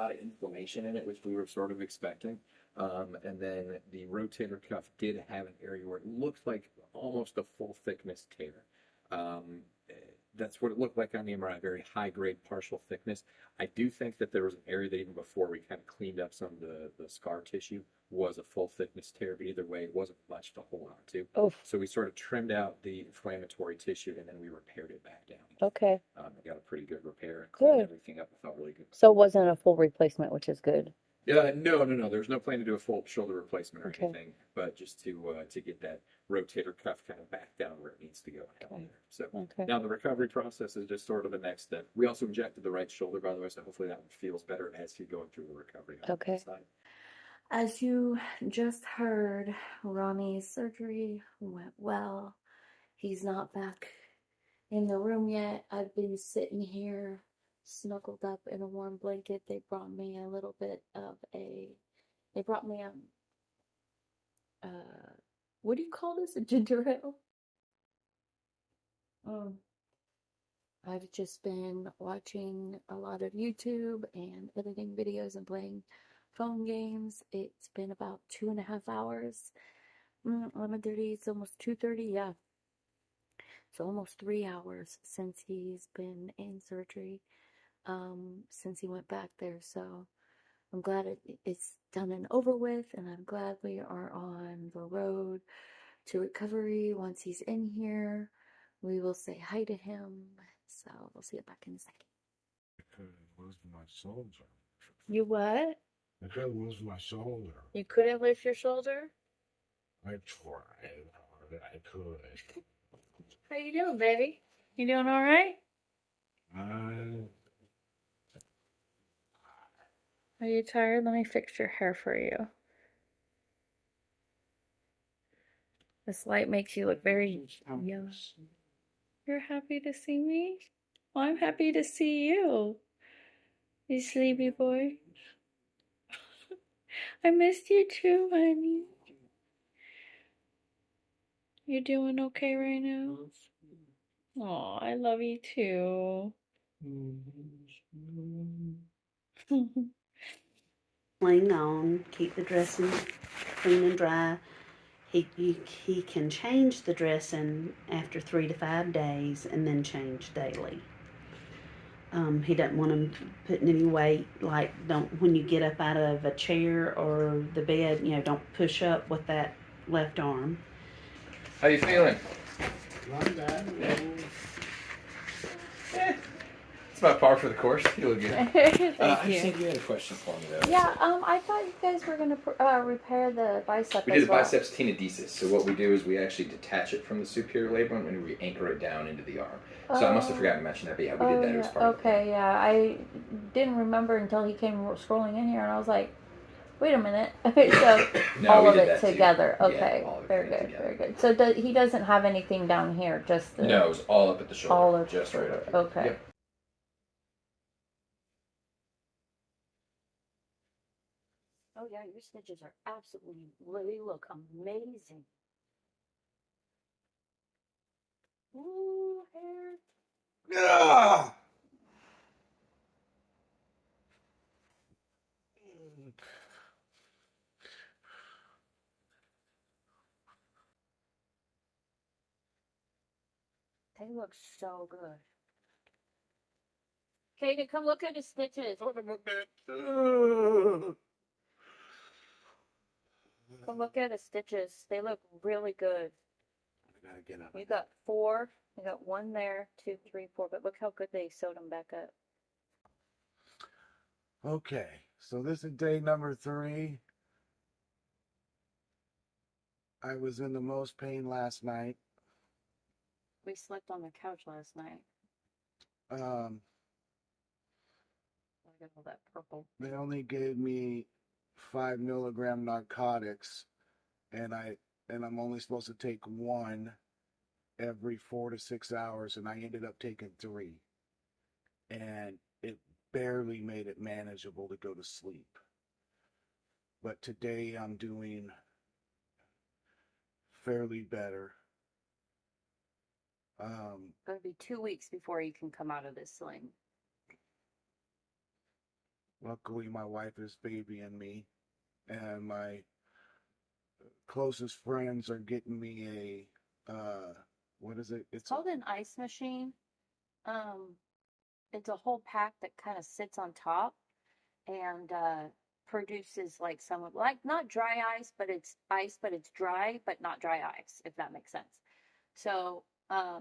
lot of inflammation in it, which we were sort of expecting. And then the rotator cuff did have an area where it looked like almost a full thickness tear. That's what it looked like on the MRI, very high grade partial thickness. I do think that there was an area that even before we kind of cleaned up some of the scar tissue was a full thickness tear, but either way, it wasn't much to hold on to. Oh, So we sort of trimmed out the inflammatory tissue and then we repaired it back down. okay. I got a pretty good repair and cleaned Good. everything up. It felt really good. So it wasn't a full replacement, which is good. No. There's no plan to do a full shoulder replacement or Okay. anything, but just to get that rotator cuff kind of back down where it needs to go and held Okay. there. So Okay. now the recovery process is just sort of the next step. We also injected the right shoulder, by the way, so hopefully that one feels better as you're going through the recovery on Okay. that side. As you just heard, Ronnie's surgery went well. He's not back in the room yet. I've been sitting here snuggled up in a warm blanket. They brought me a little bit of they brought me what do you call this? A ginger ale? I've just been watching a lot of YouTube and editing videos and playing phone games. It's been about 2.5 hours. 11:30, it's almost 2:30, yeah. So almost 3 hours since he's been in surgery, since he went back there. So I'm glad it's done and over with, and I'm glad we are on the road to recovery. Once he's in here, we will say hi to him. So we'll see you back in a second. I couldn't lose my shoulder. You what? I couldn't lose my shoulder. You couldn't lift your shoulder? I tried hard. I could. How you doing, baby? You doing all right? Are you tired? Let me fix your hair for you. This light makes you look very young. You're happy to see me? Well, I'm happy to see you. You sleepy boy. I missed you too, honey. You doing okay right now? Oh, I love you too. Cling on, keep the dressing clean and dry. He can change the dressing after 3 to 5 days and then change daily. He doesn't want him putting any weight, like when you get up out of a chair or the bed, don't push up with that left arm. How you feeling? Not bad. It's about par for the course. You look good. Thank you. I think you had a question for me though. Yeah, I thought you guys were gonna repair the bicep. We did the biceps tenodesis. So what we do is we actually detach it from the superior labrum and we anchor it down into the arm. So I must have forgotten to mention that, but yeah, we did that. Yeah. It was part of it. Okay, yeah, I didn't remember until he came scrolling in here, and I was like, wait a minute. So No, all we of did it that together. too. Okay, Yeah, all of it very good, together. very good. So he doesn't have anything down here, just the No, it was all up at the shoulder. all of just right up here. Okay. Yep. Oh yeah, your stitches are absolutely, they look amazing. Ooh, hair. Ah! They look so good. Kaden, come look at his stitches. Come look at his stitches. They look really good. I gotta get up. You got 4. You got 1 there, 2, 3, 4. But look how good they sewed them back up. Okay, so this is day number 3. I was in the most pain last night. We slept on the couch last night. I got all that purple. They only gave me 5 milligram narcotics, and I'm only supposed to take 1 every 4 to 6 hours, and I ended up taking 3, and it barely made it manageable to go to sleep. But today I'm doing fairly better. It's going to be 2 weeks before you can come out of this sling. Luckily, my wife is babying me, and my closest friends are getting me a what is it? It's called an ice machine. Um, it's a whole pack that kind of sits on top and produces like some of like not dry ice, but it's dry, but not dry ice, if that makes sense. So to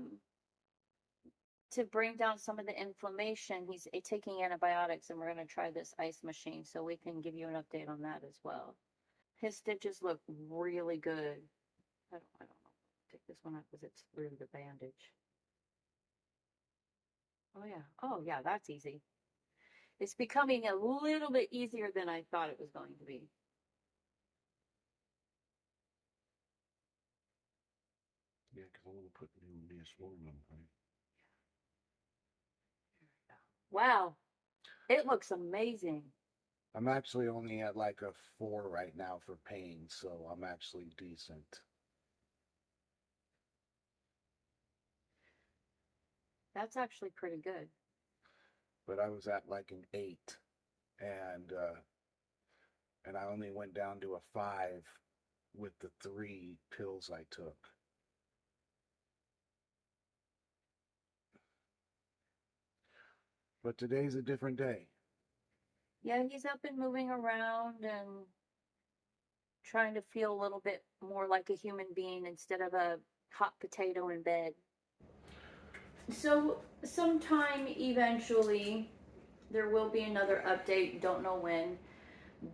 bring down some of the inflammation, he's taking antibiotics, and we're going to try this ice machine so we can give you an update on that as well. His stitches look really good. I don't know. Take this one out because it's through the bandage. Oh yeah, that's easy. It's becoming a little bit easier than I thought it was going to be. Yeah, because I want to put new Neosporin on. Wow, it looks amazing. I'm actually only at like a 4 right now for pain, so I'm actually decent. That's actually pretty good. But I was at like an 8, and I only went down to a 5 with the 3 pills I took. But today's a different day. Yeah, he's up and moving around and trying to feel a little bit more like a human being instead of a hot potato in bed. So sometime eventually there will be another update. Don't know when,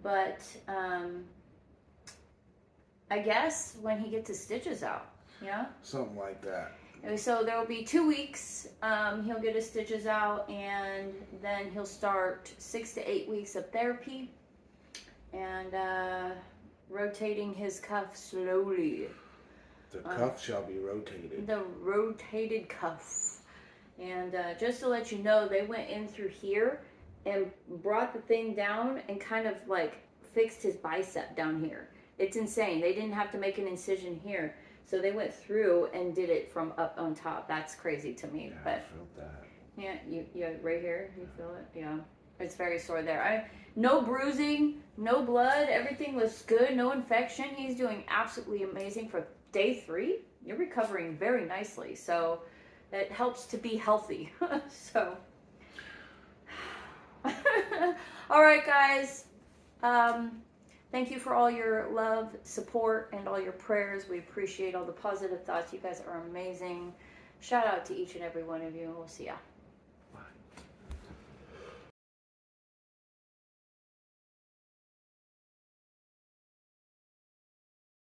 but I guess when he gets his stitches out. Yeah, something like that. So there will be 2 weeks. He'll get his stitches out, and then he'll start 6 to 8 weeks of therapy and rotating his cuff slowly. The cuff shall be rotated. The rotated cuff. And just to let you know, they went in through here and brought the thing down and kind of like fixed his bicep down here. It's insane. They didn't have to make an incision here. So they went through and did it from up on top. That's crazy to me. Yeah, but I felt that. Yeah, you right here. You feel it? Yeah. It's very sore there. No bruising, no blood. Everything was good. No infection. He's doing absolutely amazing for day 3. You're recovering very nicely. So it helps to be healthy. So. All right, guys. Thank you for all your love, support, and all your prayers. We appreciate all the positive thoughts. You guys are amazing. Shout out to each and every one of you. We'll see ya.